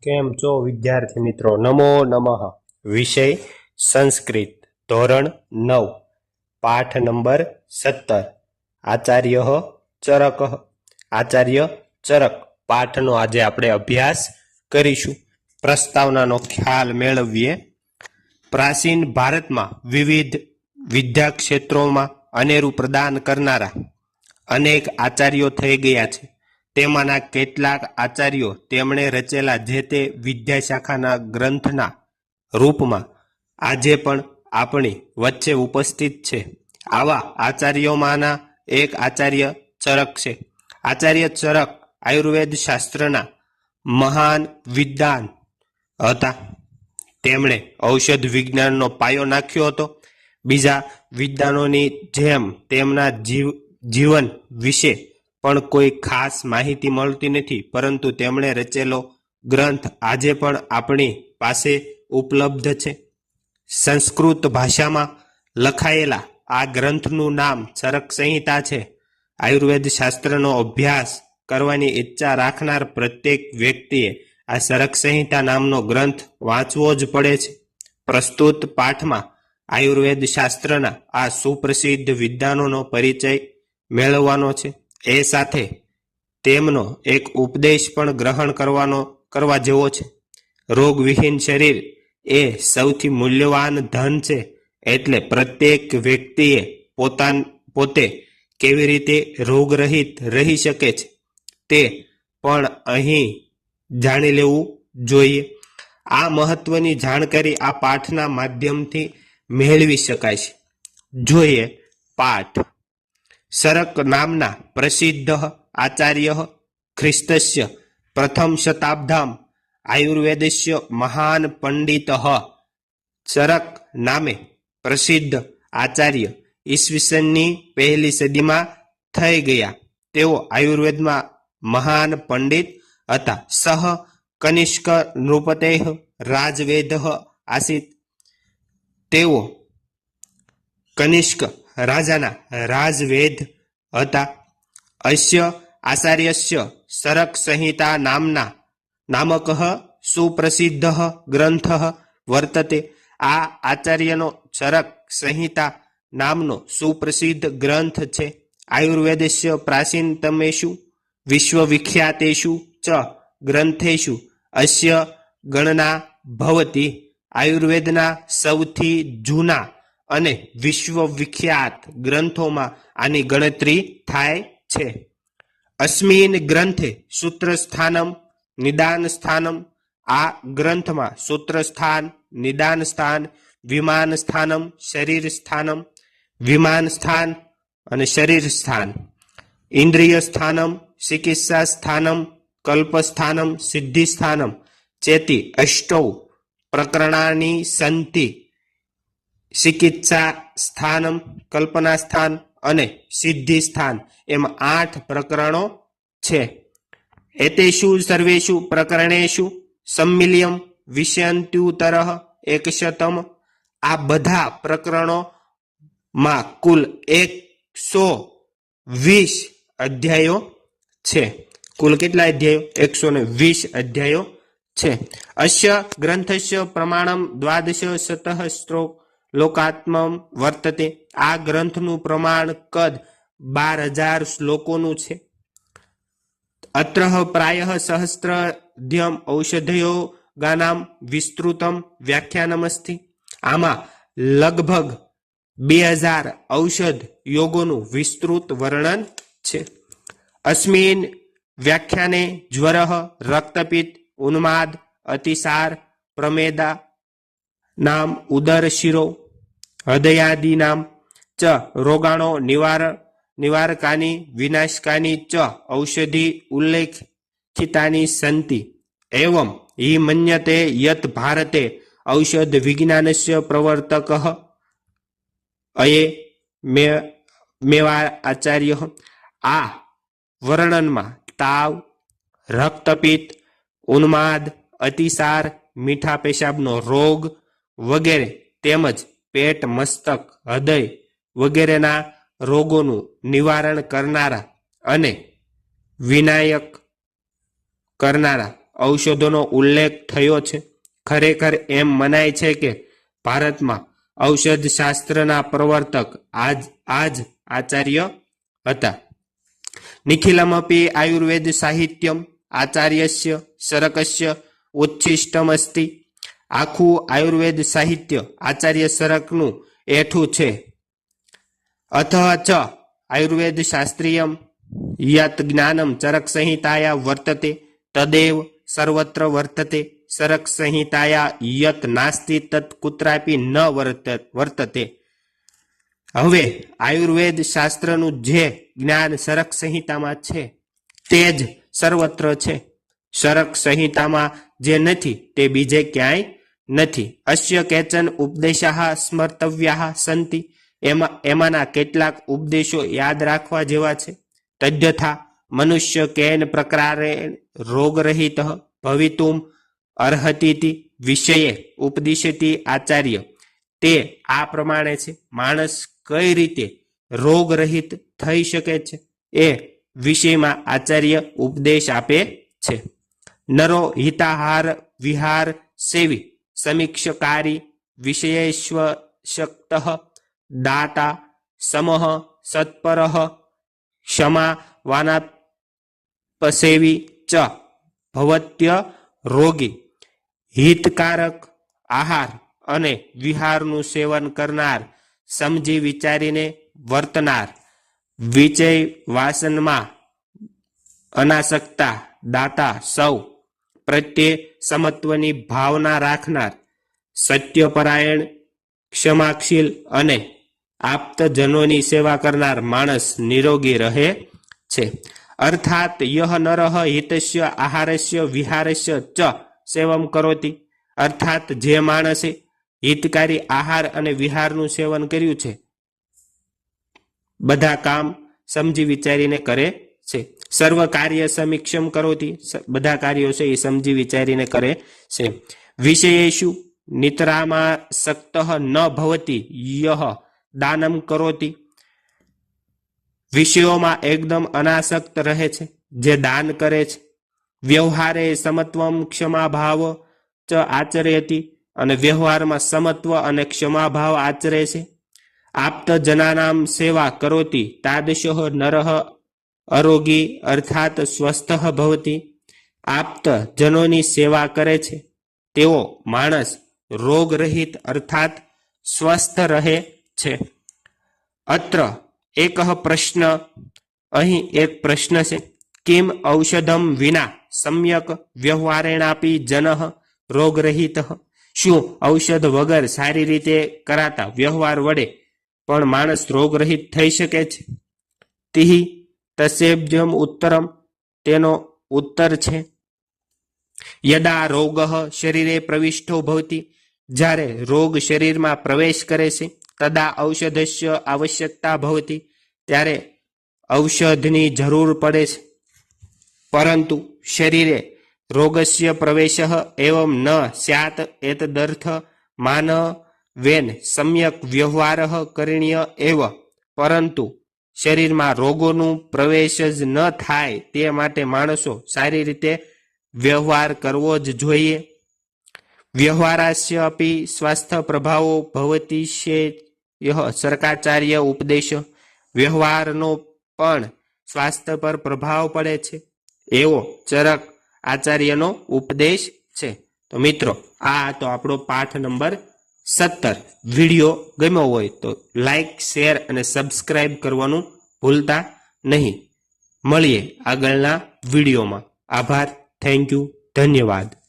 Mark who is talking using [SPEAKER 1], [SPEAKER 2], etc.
[SPEAKER 1] કેમ છો વિદ્યાર્થી મિત્રો? નમો નમઃ. વિષય સંસ્કૃત, ધોરણ 9, પાઠ નંબર 17. આચાર્ય ચરક. આચાર્ય ચરક પાઠનો આજે આપણે અભ્યાસ કરીશું. પ્રસ્તાવનાનો ખ્યાલ મેળવીએ. પ્રાચીન ભારતમાં વિવિધ વિદ્યા ક્ષેત્રોમાં અનેરું પ્રદાન કરનારા અનેક આચાર્યો થઈ ગયા છે. તેમાંના કેટલાક આચાર્યો તેમણે રચેલા જે તે વિદ્યાશાખાના ગ્રંથના રૂપમાં આજે પણ આપણી વચ્ચે ઉપસ્થિત છે. આવા આચાર્યોમાંના એક આચાર્ય ચરક છે. આચાર્ય ચરક આયુર્વેદ શાસ્ત્રના મહાન વિદ્વાન હતા. તેમણે ઔષધ વિજ્ઞાનનો પાયો નાખ્યો હતો. બીજા વિદ્વાનોની જેમ તેમના જીવન વિશે પણ કોઈ ખાસ માહિતી મળતી નથી, પરંતુ તેમણે રચેલો ગ્રંથ આજે પણ આપણી પાસે ઉપલબ્ધ છે. સંસ્કૃત ભાષામાં લખાયેલા આ ગ્રંથનું નામ ચરક સંહિતા છે. આયુર્વેદ શાસ્ત્રનો અભ્યાસ કરવાની ઈચ્છા રાખનાર પ્રત્યેક વ્યક્તિએ આ ચરક સંહિતા નામનો ગ્રંથ વાંચવો જ પડે છે. પ્રસ્તુત પાઠમાં આયુર્વેદ શાસ્ત્રના આ સુપ્રસિદ્ધ વિદ્વાનોનો પરિચય મેળવવાનો છે. એ સાથે તેમનો એક ઉપદેશ પણ ગ્રહણ કરવા જેવો છે. રોગવિહીન શરીર એ સૌથી મૂલ્યવાન ધન છે. એટલે પ્રત્યેક વ્યક્તિએ પોતે કેવી રીતે રોગરહિત રહી શકે છે તે પણ અહીં જાણી લેવું જોઈએ. આ મહત્વની જાણકારી આ પાઠના માધ્યમથી મેળવી શકાય છે. જોઈએ પાઠ. ચરક નામના પ્રસિદ્ધ આચાર્ય ખ્રિસ્તસ્ય પ્રથમ શતાબ્દામ આયુર્વેદસ્ય મહાન પંડિત. ચરક નામે પ્રસિદ્ધ આચાર્ય ઈસવીસનની પહેલી સદીમાં થઈ ગયા. તેઓ આયુર્વેદમાં મહાન પંડિત હતા. સહ કનિષ્ક નૃપતેઃ રાજવેદ આસીત. તેઓ કનિષ્ક રાજાના રાજવેદ હતા. અસ્ય આચાર્યસ્ય ચરક સંહિતા નામક સુપ્રસિદ્ધ ગ્રંથ વર્તતે. આ આચાર્યનો ચરક સંહિતા નામનો સુપ્રસિદ્ધ ગ્રંથ છે. આયુર્વેદસ્ય પ્રાચીનતમેષુ વિશ્વવિખ્યાતેષુ ચ ગ્રંથેષુ અસ્ય ગણના ભવતી. આયુર્વેદના સૌથી જૂના અને વિશ્વવિખ્યાત ગ્રંથોમાં આની ગણતરી થાય છે. અસ્મિન ગ્રંથે સૂત્રસ્થાનમ નિદાન સ્થાનમ. આ ગ્રંથમાં સૂત્રસ્થાન, નિદાન સ્થાન, વિમાન સ્થાનમ, શરીર સ્થાનમ, વિમાન સ્થાન અને શરીર સ્થાન, ઇન્દ્રિય સ્થાનમ, ચિકિત્સા સ્થાનમ, કલ્પસ્થાનમ, સિદ્ધિ સ્થાનમ ચેતી અષ્ટૌ પ્રકરણાની સંતિ. ચિકિત્સા સ્થાનમ, કલ્પના સ્થાન અને સિદ્ધિ સ્થાન એમ 8 પ્રકરણો છે. એતેષુ સર્વેષુ પ્રકરણેષુ સમ્મિલ્યમ વિષયંત્યુતરઃ એકશતમ. આ બધા પ્રકરણોમાં કુલ 120 અધ્યાયો છે. કુલ કેટલા અધ્યાયો? 120 અધ્યાયો છે. અસ્ય ગ્રંથસ્ય પ્રમાણમ 12 શ્લોક લોકાત્મમ વર્તતે. આ ગ્રંથનું પ્રમાણ કદ 12,000 શ્લોકોનું છે. અત્ર પ્રાયઃ સહસ્ત્રાધ્યમ ઔષધયો ગાનામ વિસ્તૃતમ વ્યાખ્યાનમસ્તિ. આમાં લગભગ 2000 ઔષધ યોગોનું વિસ્તૃત વર્ણન છે. અસ્મિન વ્યાખ્યાને જ્વરઃ, રક્તપિત્ત, ઉન્માદ, અતિસાર, પ્રમેદા નામ, ઉદર શિરો, હૃદયાદિનામ ચ રોગાણો નિવારકાની વિનાશકાની ચ ઔષધિ ઉલ્લેખિતાની સંતિ. એવં હિ મન્યતે યત ભારતે ઔષધ વિજ્ઞાનસ્ય પ્રવર્તકઃ અયે મેવા આચાર્ય. આ વર્ણનમાં તાવ, રક્તપિત્ત, ઉન્માદ, અતિસાર, મીઠા પેશાબનો રોગ વગેરે તેમજ પેટ, મસ્તક, હૃદય વગેરેના રોગોનું નિવારણ કરનારા અને વિનાયક કરનારા ઔષધોનો ઉલ્લેખ થયો છે. ખરેખર એમ મનાય છે કે ભારતમાં ઔષધ શાસ્ત્રના પ્રવર્તક આ જ આચાર્ય હતા. નિખિલમપી આયુર્વેદ સાહિત્યમ આચાર્યસ્ય શરકસ્ય ઉચ્છિષ્ટમસ્તિ. આખું આયુર્વેદ સાહિત્ય આચાર્ય શરકનું એઠું છે. અથ ચ આયુર્વેદ શાસ્ત્રીયમ યત જ્ઞાનમ ચરક સંહિતાયા વર્તતે તદેવ સર્વત્ર વર્તતે. શરક સંહિતાયા યત નાસ્તિ તત કુત્રાપી ન વર્તતે. હવે આયુર્વેદ શાસ્ત્રનું જે જ્ઞાન શરક સંહિતામાં છે તે જ સર્વત્ર છે. શરક સંહિતામાં જે નથી તે બીજે ક્યાંય નથી. અસ્ય કેચન ઉપદેશાઃ સ્મર્તવ્યાઃ સંતિ. એમાંના કેટલાક ઉપદેશો યાદ રાખવા જેવા છે. તદ્યથા મનુષ્ય કેન પ્રકારે રોગરહિત ભવિતુમ અર્હતીતિ વિષયે ઉપદિશતી આચાર્ય. તે આ પ્રમાણે છે. માણસ કઈ રીતે રોગરહિત થઈ શકે છે એ વિષયમાં આચાર્ય ઉપદેશ આપે છે. નરો હિતાહાર વિહાર સેવી સમીક્ષકારી વિષયેશ્વશક્ત દાતા સમઃ સત્પરઃ ક્ષમા વાનાપસેવી ચ ભવત્ય રોગી. હિતકારક આહાર અને વિહારનું સેવન કરનાર, સમજી વિચારીને વર્તનાર, વિચય વાસનમાં અનાસક્તા, દાતા સૌ પ્રત્યે સમત્વની ભાવના રાખનાર, સત્યપરાયણ, ક્ષમાશીલ અને આપ્તજનોની સેવા કરનાર માણસ નિરોગી રહે છે. અર્થાત યહ નરઃ હિતસ્ય આહારસ્ય વિહારસ્ય ચ સેવમ કરોતિ. અર્થાત જે માણસે હિતકારી આહાર અને વિહારનું સેવન કર્યું છે, બધા કામ સમજી વિચારીને કરે છે. સર્વ કાર્ય સમીક્ષમ કરોતી. બધા કાર્યો છે એ સમજી વિચારીને કરે છે. વિષયેષુ નિતરામાસક્ત ન ભવતી યહ દાનમ કરોતી. વિષયોમાં એકદમ અનાસક્ત રહે છે જે દાન કરે છે. વ્યવહારે સમત્વમ ક્ષમાભાવ ચ આચરયતી. અને વ્યવહારમાં સમત્વ અને ક્ષમાભાવ આચરે છે. આપ્તજનાનામ સેવા કરોતી તાદૃશ નરઃ અરોગી અર્થાત સ્વસ્થ ભવતી. આપ્ત જનોની સેવા કરે છે તેવો માણસ રોગરહિત અર્થાત સ્વસ્થ રહે છે. અત્ર એક પ્રશ્ન. અહીં એક પ્રશ્ન છે. કિમ ઔષધમ વિના સમ્યક વ્યવહારેણાપી જનઃ રોગરહિત. શું ઔષધ વગર સારી રીતે કરાતા વ્યવહાર વડે પણ માણસ રોગરહિત થઈ શકે છે? તિહિ તસેબ્જમ ઉત્તરમ. તેનો ઉત્તર છે યદા રોગ શરીરે પ્રવિષ્ટો ભવતી. જ્યારે રોગ શરીરમાં પ્રવેશ કરે છે તદા ઔષધસ્ય આવશ્યકતા ભવતી. ત્યારે ઔષધની જરૂર પડે છે. પરંતુ શરીરે રોગસ્ય પ્રવેશ એવં ન સ્યાત એતદર્થ માનવેન સમ્યક વ્યવહાર કરણીય એવ. પરંતુ શરીરમાં રોગોનું પ્રવેશ જ ન થાય તે માટે માણસો સારી રીતે વ્યવહાર કરવો જ જોઈએ. વ્યવહારાસ્ય અપી સ્વાસ્થ્ય પ્રભાવો ભવતી શેયઃ સરકાચાર્ય ઉપદેશ. વ્યવહારનો પણ સ્વાસ્થ્ય પર પ્રભાવ પડે છે એવો ચરક આચાર્યનો ઉપદેશ છે. તો મિત્રો, આ તો આપણો પાઠ નંબર 17. વિડીયો ગમ્યો હોય તો લાઈક, શેર અને સબસ્ક્રાઇબ કરવાનું ભૂલતા નહીં. મળીએ આગળના વિડીયોમાં. આભાર. Thank you. ધન્યવાદ.